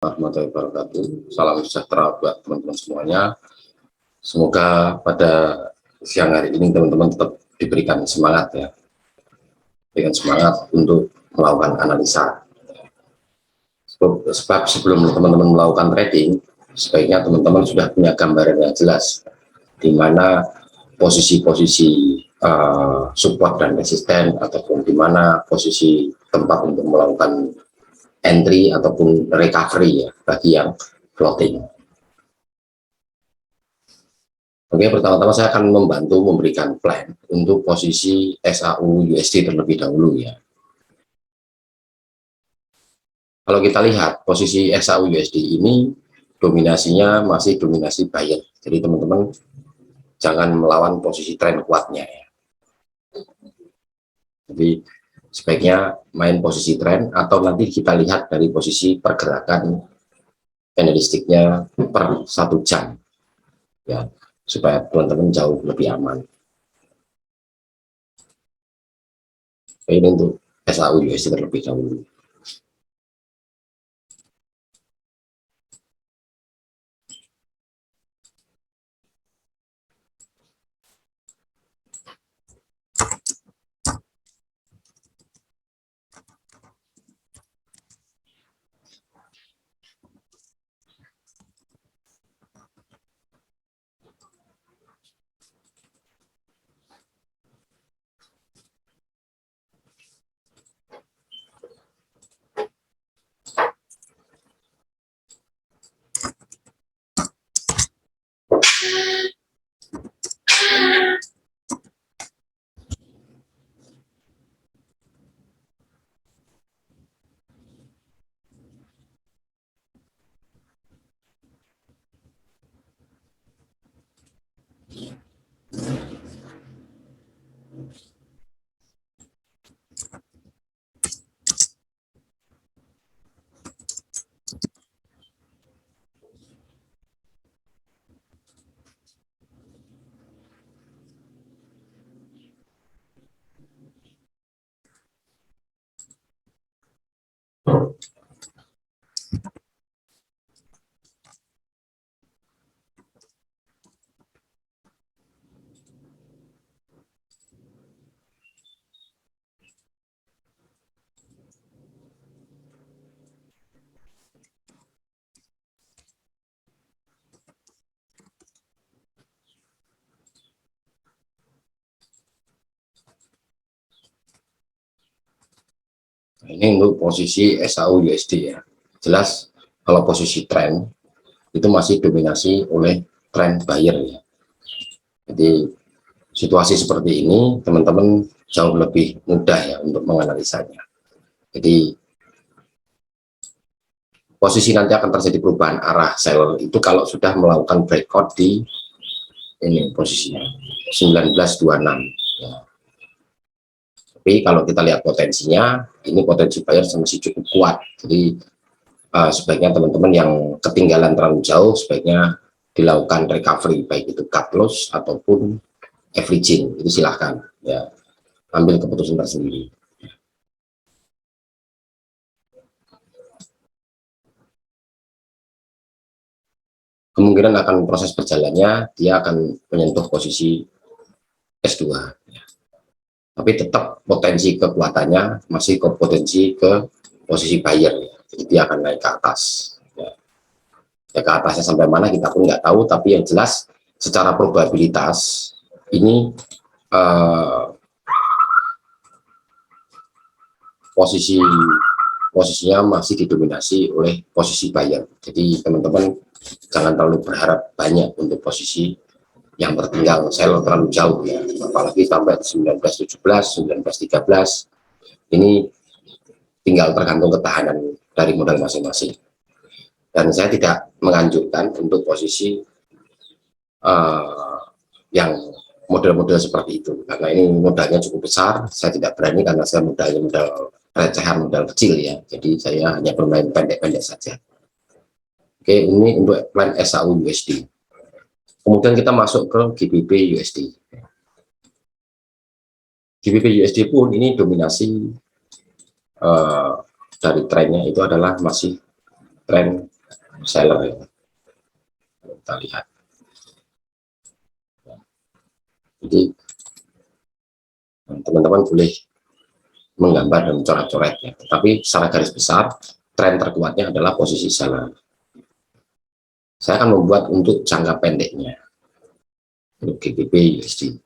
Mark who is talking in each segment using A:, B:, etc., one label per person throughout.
A: Warahmatullahi wabarakatuh. Salam sejahtera buat teman-teman semuanya. Semoga pada siang hari ini teman-teman tetap diberikan semangat ya, dengan semangat untuk melakukan analisa. Sebab sebelum teman-teman melakukan trading, sebaiknya teman-teman sudah punya gambaran yang jelas di mana posisi-posisi support dan resisten, ataupun di mana posisi tempat untuk melakukan entry ataupun recovery ya bagi yang floating. Oke, pertama-tama saya akan membantu memberikan plan untuk posisi SAU USD terlebih dahulu ya. Kalau kita lihat posisi SAU USD ini dominasinya masih dominasi buyer. Jadi teman-teman jangan melawan posisi tren kuatnya ya. Jadi sebaiknya main posisi tren, atau nanti kita lihat dari posisi pergerakan candlesticknya per 1 jam ya, supaya teman-teman jauh lebih aman. Ini untuk SAU USD terlebih dahulu. Ini untuk posisi SAU USD ya. Jelas kalau posisi tren itu masih dominasi oleh tren buyer ya. Jadi situasi seperti ini teman-teman jauh lebih mudah ya untuk menganalisanya. Jadi posisi nanti akan terjadi perubahan arah sell itu kalau sudah melakukan breakout di ini posisinya 1926 ya. Tapi kalau kita lihat potensinya, ini potensi buyer masih cukup kuat. Jadi sebaiknya teman-teman yang ketinggalan terlalu jauh sebaiknya dilakukan recovery, baik itu cut loss ataupun averaging, itu silahkan ya, ambil keputusan tersendiri. Kemungkinan akan proses berjalannya dia akan menyentuh posisi S2 ya. Tapi tetap potensi kekuatannya masih ke potensi ke posisi buyer ya. Jadi dia akan naik ke atas ya. Ya, ke atasnya sampai mana kita pun nggak tahu, tapi yang jelas secara probabilitas ini posisinya masih didominasi oleh posisi buyer. Jadi teman-teman jangan terlalu berharap banyak untuk posisi yang tertinggal sell terlalu jauh ya, apalagi sampai 1917, 1913 ini tinggal tergantung ketahanan dari modal masing-masing. Dan saya tidak menganjurkan untuk posisi yang model-model seperti itu, karena ini modalnya cukup besar. Saya tidak berani karena saya modalnya modal recehan, modal kecil ya, jadi saya hanya bermain pendek-pendek saja. Oke, ini untuk plan SAU USD. Kemudian kita masuk ke GBP USD. GBP USD pun ini dominasi dari trennya itu adalah masih tren seller ya. Kita lihat. Jadi teman-teman boleh menggambar dan coret-coret ya. Tapi secara garis besar tren terkuatnya adalah posisi seller. Saya akan membuat untuk jangka pendeknya untuk GBP USD.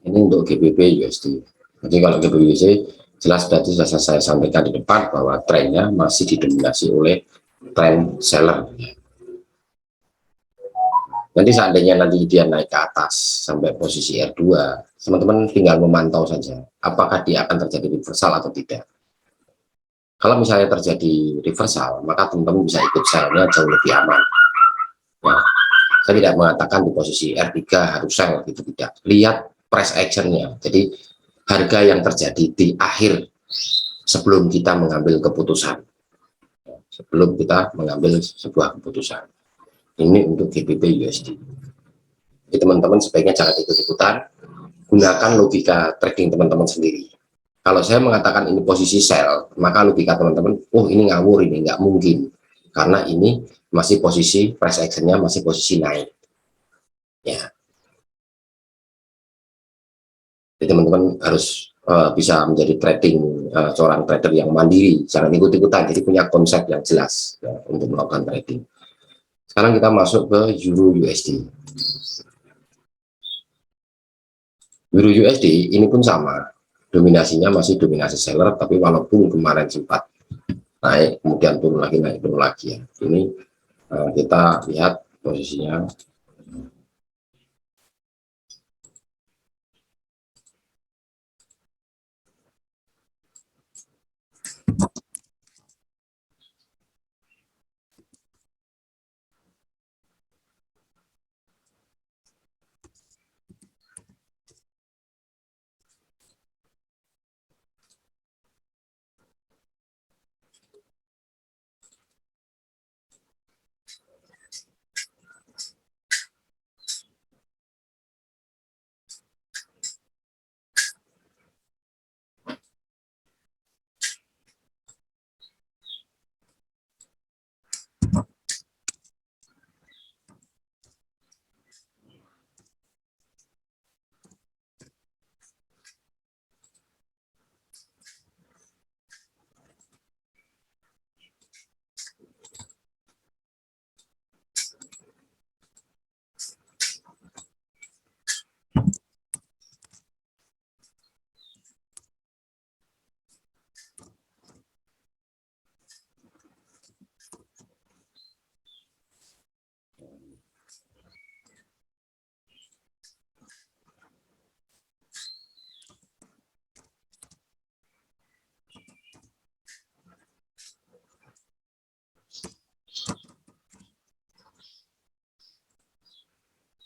A: Ini untuk GBP USD. Jadi kalau GBP USD jelas tadi sudah saya sampaikan di depan bahwa trennya masih didominasi oleh tren seller. Nanti seandainya nanti dia naik ke atas sampai posisi R2, teman-teman tinggal memantau saja apakah dia akan terjadi reversal atau tidak. Kalau misalnya terjadi reversal, maka teman-teman bisa ikut sell-nya jauh lebih aman. Nah, saya tidak mengatakan di posisi R3 harus sell, gitu tidak. Lihat price action-nya. Jadi harga yang terjadi di akhir sebelum kita mengambil keputusan. Sebelum kita mengambil sebuah keputusan. Ini untuk GBP USD. Jadi teman-teman sebaiknya jangan ikut-ikutan, gunakan logika trading teman-teman sendiri. Kalau saya mengatakan ini posisi sell, maka logika teman-teman, oh ini ngawur, ini nggak mungkin, karena ini masih posisi price action-nya masih posisi naik. Ya. Jadi teman-teman harus bisa menjadi trading seorang trader yang mandiri, jangan ikut-ikutan. Jadi punya konsep yang jelas ya, untuk melakukan trading. Sekarang kita masuk ke Euro USD. Euro USD ini pun sama, dominasinya masih dominasi seller, tapi walaupun kemarin sempat naik, kemudian turun lagi, naik turun lagi ya. Ini kita lihat posisinya.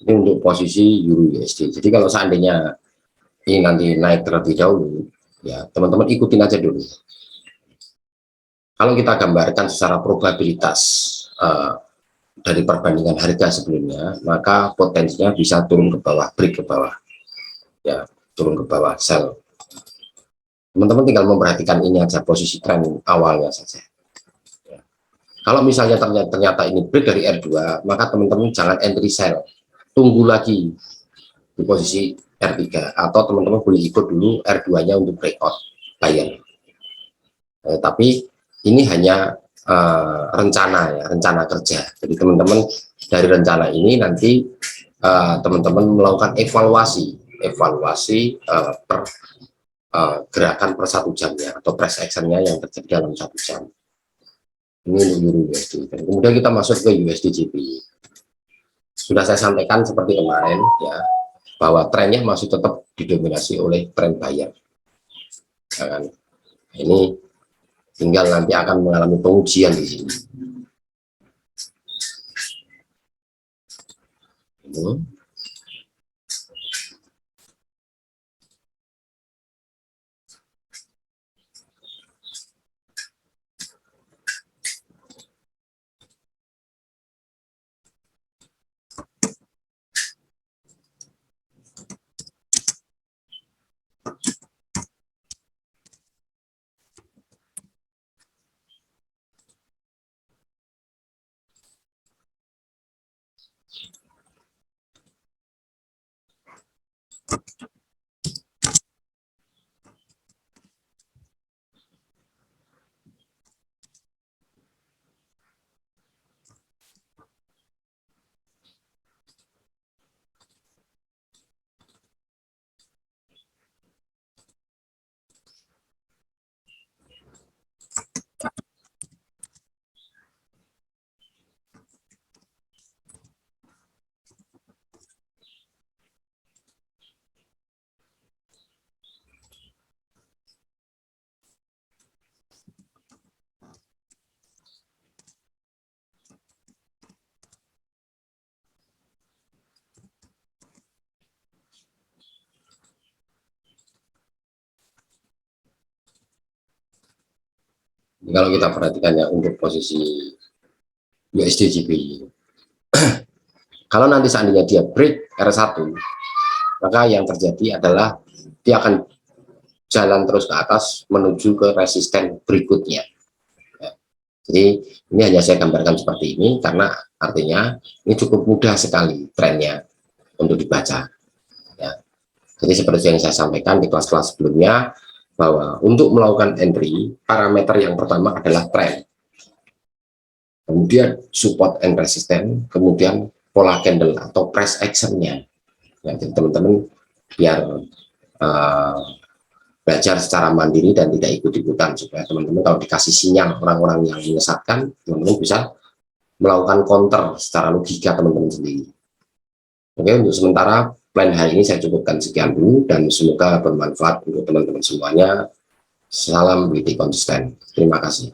A: Ini untuk posisi Euro USD. Jadi kalau seandainya ini nanti naik terlebih dahulu, ya teman-teman ikutin aja dulu. Kalau kita gambarkan secara probabilitas dari perbandingan harga sebelumnya, maka potensinya bisa turun ke bawah, break ke bawah, ya, turun ke bawah, sell. Teman-teman tinggal memperhatikan ini aja, posisi tren awalnya saja. Ya. Kalau misalnya ternyata ini break dari R2, maka teman-teman jangan entry sell, tunggu lagi di posisi R3, atau teman-teman boleh ikut dulu R2-nya untuk breakout buyer. Tapi ini hanya rencana ya, rencana kerja. Jadi teman-teman dari rencana ini nanti teman-teman melakukan evaluasi per gerakan per 1 jamnya atau price actionnya yang terjadi dalam 1 jam. Ini untuk Euro USD. Dan kemudian kita masuk ke USD JPY. Sudah saya sampaikan seperti kemarin ya, bahwa trennya masih tetap didominasi oleh tren buyer. Dan ini tinggal nanti akan mengalami pengujian di sini. Ini. Kalau kita perhatikan ya untuk posisi USD JPY, kalau nanti seandainya dia break R1, maka yang terjadi adalah dia akan jalan terus ke atas menuju ke resisten berikutnya. Ya. Jadi ini hanya saya gambarkan seperti ini karena artinya ini cukup mudah sekali trennya untuk dibaca. Ya. Jadi seperti yang saya sampaikan di kelas-kelas sebelumnya, bahwa untuk melakukan entry, parameter yang pertama adalah tren, kemudian support and resistance, kemudian pola candle atau price actionnya. Ya, jadi teman-teman biar belajar secara mandiri dan tidak ikut-ikutan, supaya teman-teman kalau dikasih sinyal orang-orang yang menyesatkan, teman-teman bisa melakukan counter secara logika teman-teman sendiri. Oke, untuk sementara plan hari ini saya cukupkan sekian dulu, dan semoga bermanfaat untuk teman-teman semuanya. Salam WD konsisten. Terima kasih.